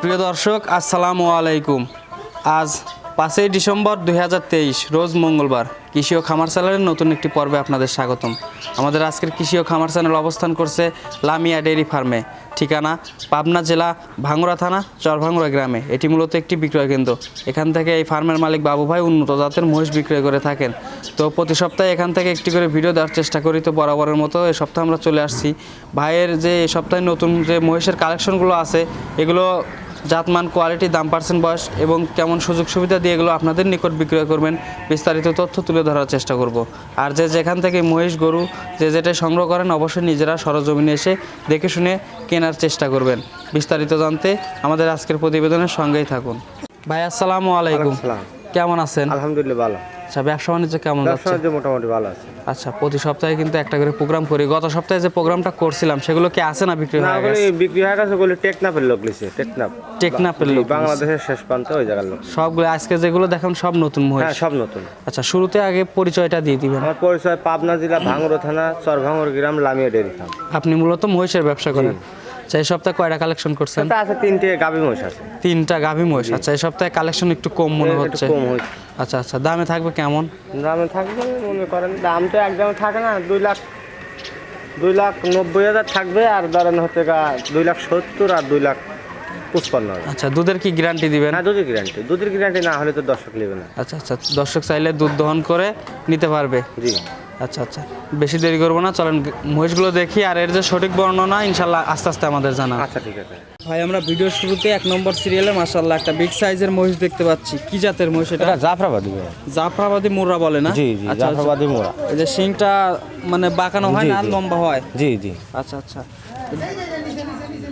প্রিয় দর্শক আসসালামু আলাইকুম। আজ 5ই ডিসেম্বর 2023 রোজ মঙ্গলবার। কৃষি ও খামার চ্যানেলের নতুন একটি পর্বে আপনাদের স্বাগতম। আমাদের আজকের কৃষি ও খামার চ্যানেল অবস্থান করছে লামিয়া ডেইরি ফার্মে, ঠিকানা পাবনা জেলা ভাঙ্গুড়া থানা চরভাঙ্গুড়া গ্রামে। এটি মূলত একটি বিক্রয় কেন্দ্র। এখান থেকে এই ফার্মের মালিক বাবু ভাই উন্নত জাতের মহিষ বিক্রয় করে থাকেন। তো প্রতি সপ্তাহে এখান থেকে একটি করে ভিডিও দেওয়ার চেষ্টা করি। তো বরাবরের মতো এই সপ্তাহে আমরা চলে আসছি। ভাইয়ের যে এই সপ্তাহে নতুন যে মহিষের কালেকশনগুলো আছে, এগুলো জাতমান, কোয়ালিটি, দাম, পার্সেন্ট, বয়স এবং কেমন সুযোগ সুবিধা দিয়ে এগুলো আপনাদের নিকট বিক্রয় করবেন, বিস্তারিত তথ্য তুলে ধরার চেষ্টা করব। আর যেখান থেকে মহিষ গরু যেটা সংগ্রহ করেন, অবশ্যই নিজেরা সরজমিনে এসে দেখে শুনে কেনার চেষ্টা করবেন। বিস্তারিত জানতে আমাদের আজকের প্রতিবেদনের সঙ্গেই থাকুন। ভাই আসসালামু আলাইকুম, কেমন আছেন? আলহামদুলিল্লাহ ভালো। আচ্ছা, ব্যবসা বাণিজ্য কেমন যাচ্ছে? মোটামুটি ভালো আছে। আচ্ছা, প্রতি সপ্তাহে কিন্তু একটা করে প্রোগ্রাম করি। গত সপ্তাহে যে প্রোগ্রামটা করছিলাম সেগুলো কি আছে না বিক্রি হয়ে গেছে? বিক্রি হয়ে গেছে বলে টেকনাফের লোক লিছে। টেকনাফের লোক, বাংলাদেশের শেষ প্রান্ত ওই জায়গার লোক। সবগুলো আজকে যেগুলো দেখেন সব নতুন মহিষ? হ্যাঁ, সব নতুন। আচ্ছা, শুরুতে আগে পরিচয়টা দিয়ে দিবেন। আমার পরিচয় পাবনা জেলা ভাঙ্গুড়া থানা চরভাঙ্গুড়া গ্রাম, লামিয়া ডেইরি ফার্ম। আপনি মূলত মহিষের ব্যবসা করেন? আচ্ছা, এই সপ্তাহে কয়টা কালেকশন করছেন? আছে 3টে গাভী মহিষ আছে। 3টা গাভী মহিষ। আচ্ছা, এই সপ্তাহে কালেকশন একটু কম মনে হচ্ছে। কম হয়েছে। আচ্ছা আচ্ছা, দামে থাকবে কেমন? দামে থাকবে মনে করেন, দাম তো একদম থাকে না। 2,90,000 থাকবে, আর ধরেন হচ্ছে 2,70,000 আর 2,55,000। আচ্ছা, দুধের কি গ্যারান্টি দিবেন? হ্যাঁ, দুধের গ্যারান্টি না হলে তো দর্শক নেবে না। আচ্ছা আচ্ছা, দর্শক চাইলে দুধ দহন করে নিতে পারবে? জি। আচ্ছা আচ্ছা, বেশি দেরি করবো না, চলেন মহিষগুলো দেখি। আর এর যে সঠিক বর্ণনা ইনশাল্লাহ আস্তে আস্তে আমাদের জানা। আচ্ছা, ঠিক আছে ভাই, আমরা ভিডিওর শুরুতে 1 নম্বর সিরিয়ালে মাশাআল্লাহ একটা বিগ সাইজের মহিষ দেখতে পাচ্ছি। কি জাতের মহিষ এটা? জাফরাবাদী। জাফরাবাদী মুর্রা বলে না? জি জি, জাফরাবাদী মোরা। এই যে শিংটা মানে বাঁকানো হয় না, লম্বা হয়? জি জি। আচ্ছা আচ্ছা,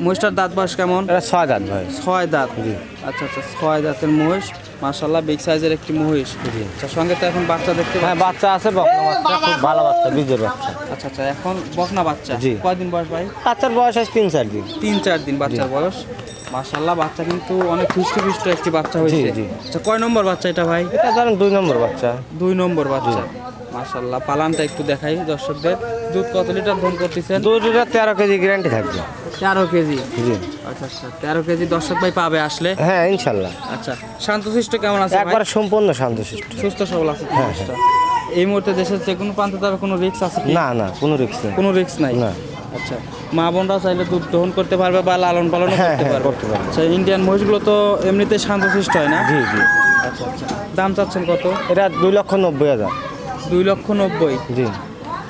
মহিষটার দাঁত বয়স কেমন? এটা 6 দাঁত ভাই। 6 দাঁত। জি। আচ্ছা আচ্ছা, 6 দাঁতের মহিষ, মাশাআল্লাহ বিগ সাইজের একটি মহিষ। জি। আচ্ছা, সঙ্গে তো এখন বাচ্চা দেখতে হ্যাঁ, পাচ্ছি। বাচ্চা আছে, বকনা বাচ্চা, খুব ভালো বাচ্চা, বীজের বাচ্চা। আচ্ছা আচ্ছা, এখন বকনা বাচ্চা। জি। কয়দিন বয়স ভাই? বাচ্চার বয়স আছে 3-4 দিন। 3-4 দিন বাচ্চার বয়স। মাশাআল্লাহ, বাচ্চা কিন্তু অনেক হৃষ্টপুষ্ট একটি বাচ্চা হয়েছে। জি, জি। আচ্ছা, কয় নম্বর বাচ্চা এটা ভাই? এটা ধরেন 2 নম্বর বাচ্চা। 2 নম্বর বাচ্চা। মাশাআল্লাহ, পালানটা একটু দেখাই দর্শকদের। দুধ কত লিটার দহন করতেছেন? দুধটা 13 কেজি গ্যারান্টি থাকবে। 13 কেজি। জি। আচ্ছা আচ্ছা, 13 কেজি দর্শক ভাই পাবে আসলে? হ্যাঁ, ইনশাআল্লাহ। আচ্ছা, শান্তশিষ্ট কেমন আছে ভাই? একবারে সম্পূর্ণ শান্তশিষ্ট, সুস্থ সবল আছে তো মহিষটা? এই মুহূর্তে দেশের যে কোনো প্রান্তে তার কোনো রিস্ক আছে কি? না না, কোনো রিস্ক নেই। কোনো রিস্ক নাই? না। আচ্ছা, মা বোনরা চাইলে দুধ দহন করতে পারবে বা লালন পালন হ্যাঁ, করতে পারবে? করতে পারবে। আচ্ছা, ইন্ডিয়ান মহিষগুলো তো এমনিতে শান্তশিষ্ট হয় না? জি জি। আচ্ছা আচ্ছা, দাম চাচ্ছেন কত? এটা 2,90,000। 2,90,000। জি।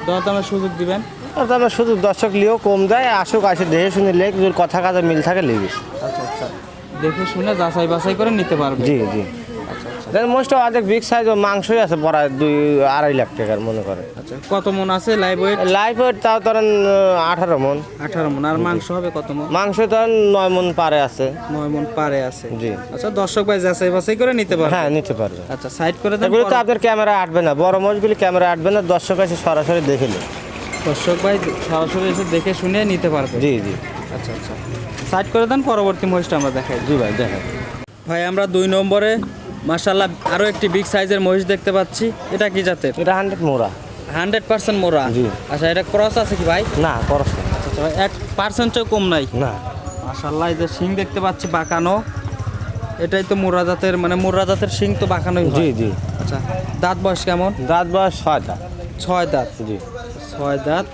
দরদামের সুযোগ দিবেন? আর তাহলে শুধু দর্শক লিও কম দেয়, আসুক, আসে দেখে শুনে লেখ, যদি কথা কাজে মিল থাকে লিবি। আচ্ছা আচ্ছা, দেখে শুনে যাচাই বাছাই করে নিতে পারবে? জি জি। আচ্ছা আচ্ছা। মোষটা অনেক বিগ সাইজ, মাংসই আছে প্রায় 2-2.5 লাখ টাকার মনে করে। আচ্ছা, কত মন আছে লাইভ ওয়েট? লাইফ ওয়েট তাও ধরেন 18 মন। 18 মন। আর মাংস হবে কত মন? মাংস ধরেন 9 মন পারে আছে। 9 মন পারে আছে। জি। আচ্ছা, দর্শক ভাই যাচাই বাছাই করে নিতে পারবে? হ্যাঁ, নিতে পারবে। আচ্ছা, সাইড করে দেন। এগুলো তো আপনার ক্যামেরা আটবে না, বড় মোষগুলি ক্যামেরা আটবে না, দর্শক এসে সরাসরি দেখে নে। দর্শক ভাই সরাসরি এসে দেখে শুনে নিতে পারবে? জি জি। আচ্ছা আচ্ছা, সাইড করে দেন, পরবর্তী মহিষটা আমরা দেখাই। জি ভাই, দেখেন ভাই, আমরা 2 নম্বরে মাশাআল্লাহ আরও একটি বিগ সাইজের মহিষ দেখতে পাচ্ছি। এটা কি জাতের? এটা 100 মোরা। 100% মোরা? জি। আচ্ছা, এটা ক্রস আছে কি ভাই? না, খরচ না। আচ্ছা, 1%ও কম নাই? না। মাশাআল্লাহ, এই যে শিং দেখতে পাচ্ছি বাঁকানো, এটাই তো মুর্রা জাতের, মানে মুর্রা জাতের শিং তো বাঁকানোই হয়। জি জি। আচ্ছা, দাঁত বয়স কেমন? দাঁত বয়স 6 দাঁত। 6 দাঁত। জি। 6 দাঁত,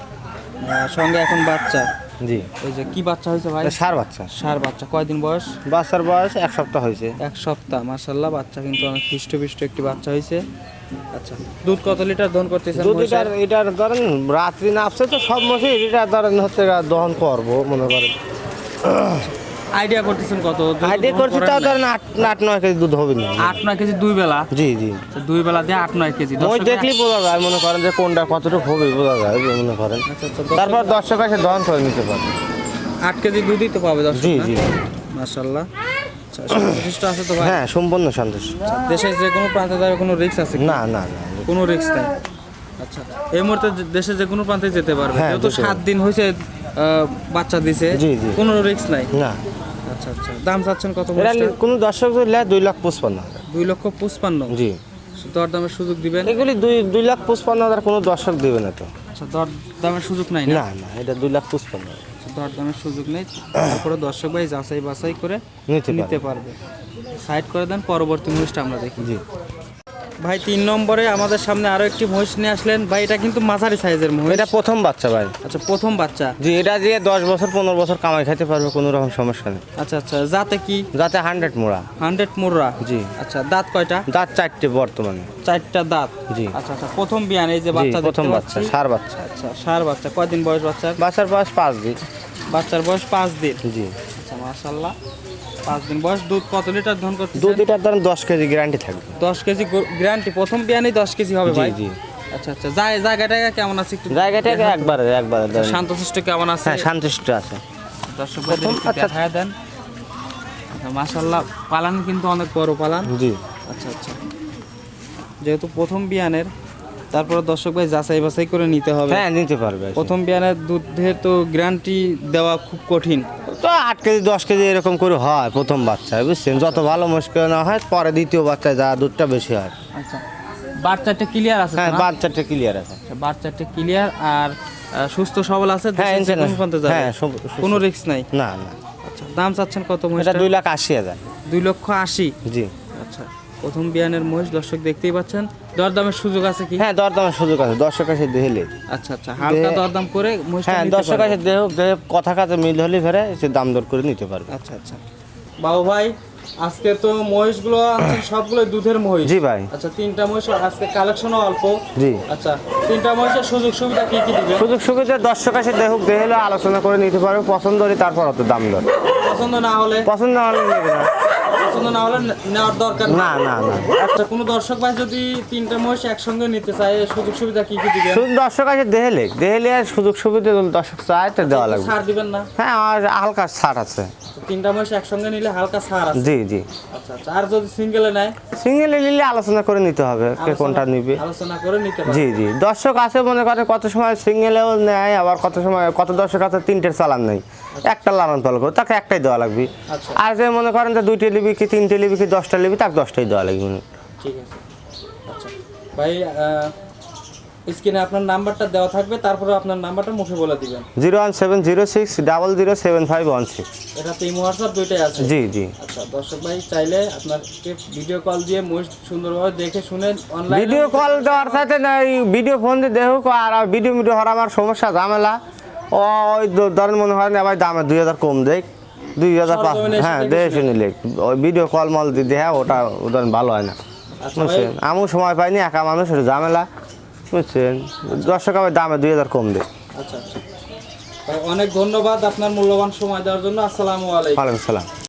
সঙ্গে এখন বাচ্চা। জি। এই যে কি বাচ্চা হয়েছে ভাই? এটা ষাঁড় বাচ্চা। ষাঁড় বাচ্চা। কয়দিন বয়স? বাচ্চার বয়স 1 সপ্তাহ হয়েছে। 1 সপ্তাহ। মাশাআল্লাহ, বাচ্চা কিন্তু অনেক হৃষ্টপুষ্ট একটি বাচ্চা হয়েছে। আচ্ছা, দুধ কত লিটার দহন করতেছেন? দুধ এটার ধরেন রাত্রি নাপছে তো সব মাসে, এটা ধরেন হচ্ছে দহন করবো মনে করেন। আইডিয়া করতেছেন কত? আইডিয়া করছি তাও ধরেন 8-9 কেজি দুধ হবে না। 8-9 কেজি 2 বেলা? জি জি। 2 বেলা দিয়ে 8-9 কেজি। ওই দেখলি বোঝা যায়, মনে করেন যে কোনটা কতটুকু হবে বোঝা যায় মনে করেন। আচ্ছা আচ্ছা, তারপর দর্শক এসে দহন করে নিতে পারবে। 8 কেজি দুধই তো পাবে দর্শক? জি জি। মাশাআল্লাহ। আচ্ছা, সন্তুষ্ট আছে তো ভাই? হ্যাঁ, সম্পূর্ণ সন্তুষ্ট। দেশের যে কোনো প্রান্তে যাওয়ার কোনো রিস্ক আছে কি? না না না, কোনো রিস্ক নাই। আচ্ছা, এই মুহূর্তে দেশে যে কোনো প্রান্তে যেতে পারবে? হ্যাঁ, যেহেতু 7 দিন হয়েছে বাচ্চা দিছে, জি, জি। কোনো রিস্ক নাই? না। আচ্ছা আচ্ছা, দাম চাচ্ছেন কত? এটা কোনো দর্শক যদি নেয় 2,55,000। 2,55,000? জি। দরদামের সুযোগ দিবেন? এগুলি 2,55,000 কোনো দর্শক দেবে না তো। আচ্ছা, দর দামের সুযোগ নাই না? না না, এটা 2,55,000 আচ্ছা, দর দামের সুযোগ নেই, তারপরে দর্শক ভাই যাচাই বাছাই করে নিতে পারবে। সাইড করে দেন, পরবর্তী মহিষটা আমরা দেখি। জি। ভাই 3 নম্বরে আমাদের সামনে আরো একটি মহিষ নিয়ে আসলেন ভাই, এটা কিন্তু মাঝারি সাইজের মহিষ। এটা প্রথম বাচ্চা ভাই। আচ্ছা, প্রথম বাচ্চা। জি, এটা দিয়ে 10 বছর 15 বছর কামাই খেতে পারবে, কোনো রকম সমস্যা নেই। আচ্ছা আচ্ছা, যাতে কি? যাতে 100 মোড়া। 100 মুর্রা। জি। আচ্ছা, দাঁত কয়টা? দাঁত 4টে বর্তমানে। 4টা দাঁত। জি। আচ্ছা আচ্ছা, প্রথম বিয়ান, এই যে জি, বাচ্চা প্রথম দেখতে বাচ্চা, পাচ্ছি। ষাঁড় বাচ্চা। আচ্ছা, ষাঁড় বাচ্চা। কয়দিন বয়স বাচ্চার? বাচ্চার বয়স 5 দিন। বাচ্চার বয়স 5 দিন। জি। আচ্ছা, মাশাআল্লাহ, 5 দিন বয়স। দুধ কত লিটার দহন করতে? 2 লিটার ধরেন 10 কেজি গ্যারান্টি থাকবে। 10 কেজি গ্যারান্টি। প্রথম বিয়ানেই 10 কেজি হবে জি ভাই? জি। আচ্ছা আচ্ছা, জায়গাটা কেমন আছে একটু? জায়গাটা একবারে ধরেন। শান্তশিষ্ট কেমন আছে? হ্যাঁ, শান্তশিষ্ট আছে। দর্শক প্রথম বাচ্চা। দেখায় দেন। আচ্ছা, মাশাআল্লাহ, পালান কিন্তু অনেক বড় পালান। জি। আচ্ছা আচ্ছা, যেহেতু প্রথম বিয়ানের, তারপরে দর্শক ভাই যাচাই বাছাই করে নিতে হবে। হ্যাঁ, নিতে পারবে। প্রথম বিয়ানের দুধের তো গ্যারান্টি দেওয়া খুব কঠিন। তো 8 কেজি 10 কেজি এরকম করে হয় প্রথম বাচ্চায়, বুঝছেন? যত ভালো মুশকিল না হয়, পরে দ্বিতীয় বাচ্চায় যা দুধটা বেশি হয়। আচ্ছা, বাচ্চাটা ক্লিয়ার আছে? হ্যাঁ, তো না? বাচ্চাটা ক্লিয়ার আছে। আচ্ছা, বাচ্চাটা ক্লিয়ার আর সুস্থ সবল আছে? হ্যাঁ, দেশের যে কোনো প্রান্তে যাবে? হ্যাঁ, কোনো রিস্ক নাই? না না। আচ্ছা, দাম চাচ্ছেন কত এটা মহিষটার? 2,80,000। 2,80,000। জি। আচ্ছা, প্রথম বিয়ানের মহিষ, দর্শক দেখতেই পাচ্ছেন। দরদামের সুযোগ আছে কি? হ্যাঁ, দরদামের সুযোগ আছে। 10 কাছে দেহলে। আচ্ছা আচ্ছা, হালকা দরদাম করে মহিষটা হ্যাঁ, নিতে 10 পারবে। কাছে দেহ কথা কাছে মিল হলে ফেরে সে দাম দর করে নিতে পারবে। আচ্ছা আচ্ছা, বাবু ভাই, আজকে তো মহিষগুলো আনছেন সবগুলোই দুধের মহিষ। জি ভাই। আচ্ছা, 3টা মহিষ আজকে কালেকশনও অল্প। জি। আচ্ছা, 3টা মহিষের সুযোগ সুবিধা কি কি দিবে? সুযোগ সুবিধা 10 কাছে দেহলে আলোচনা করে নিতে পারবে, পছন্দ হলে তারপর অত দাম দর। পছন্দ না হলে? পছন্দ না হলে নেবে না। পছন্দ না হলে নেওয়ার দরকার না না না। আচ্ছা, কোনো দর্শক ভাই যদি 3টা মহিষ একসঙ্গে নিতে চায়, সুযোগ সুবিধা কি কি দিবে? শুধু 10 কাছে দেহলে আর সুযোগ সুবিধা যদি 10 চায় তো দেওয়া লাগবে। ছাড় দিবেন না? হ্যাঁ, আর হালকা ছাড় আছে। 3টা মহিষ একসঙ্গে নিলে হালকা ছাড় আছে? জি জি। আচ্ছা আচ্ছা, আর যদি সিঙ্গেলে নেয়? সিঙ্গেলে নিলে আলোচনা করে নিতে হবে কে কোনটা নিবে। আলোচনা করে নিতে পারবে। জি জি। দর্শক আছে মনে করে কত সময় সিঙ্গেলেও নেয়, আবার কত সময় কত দর্শক আছে 3টের চালান নেই, একটা লালন পালন করে, তাকে একটাই দেওয়া লাগবে। আচ্ছা। আর যে মনে করেন যে 2টে নিবি কি 3টে নিবি কি 10টা নিবি, তাকে 10টাই দেওয়া লাগবে। ঠিক আছে। আচ্ছা ভাই, স্ক্রিনে আপনার নাম্বারটা দেওয়া থাকবে, তারপরে আপনার নাম্বারটা মুখে বলে দিবেন। 01706007516। এটাতে ইমো হোয়াটসঅ্যাপ দুইটাই আছে? জি জি। আচ্ছা, দর্শক ভাই চাইলে আপনাকে ভিডিও কল দিয়ে মহিষ সুন্দরভাবে দেখে শুনে অনলাইনে ভিডিও কল দেওয়ার সাথে না, ভিডিও ফোন দিয়ে দেখুক। আর ভিডিও হওয়ার আমার সমস্যা ঝামেলা, ওই ধরেন মনে হয় না ভাই দামে 2,000 কম দেখ, 2,000 হ্যাঁ দেখে শুনিলে ওই ভিডিও কল মল দিতে, হ্যাঁ ওটা ধরেন ভালো হয় না, বুঝছেন? আমিও সময় পাইনি, একা মানুষ, একটু ঝামেলা, বুঝছেন? দর্শক আবার দামে 2,000 কম দেয়। আচ্ছা আচ্ছা ভাই, অনেক ধন্যবাদ আপনার মূল্যবান সময় দেওয়ার জন্য। আসসালামু আলাইকুম। ওয়ালাইকুম সালাম।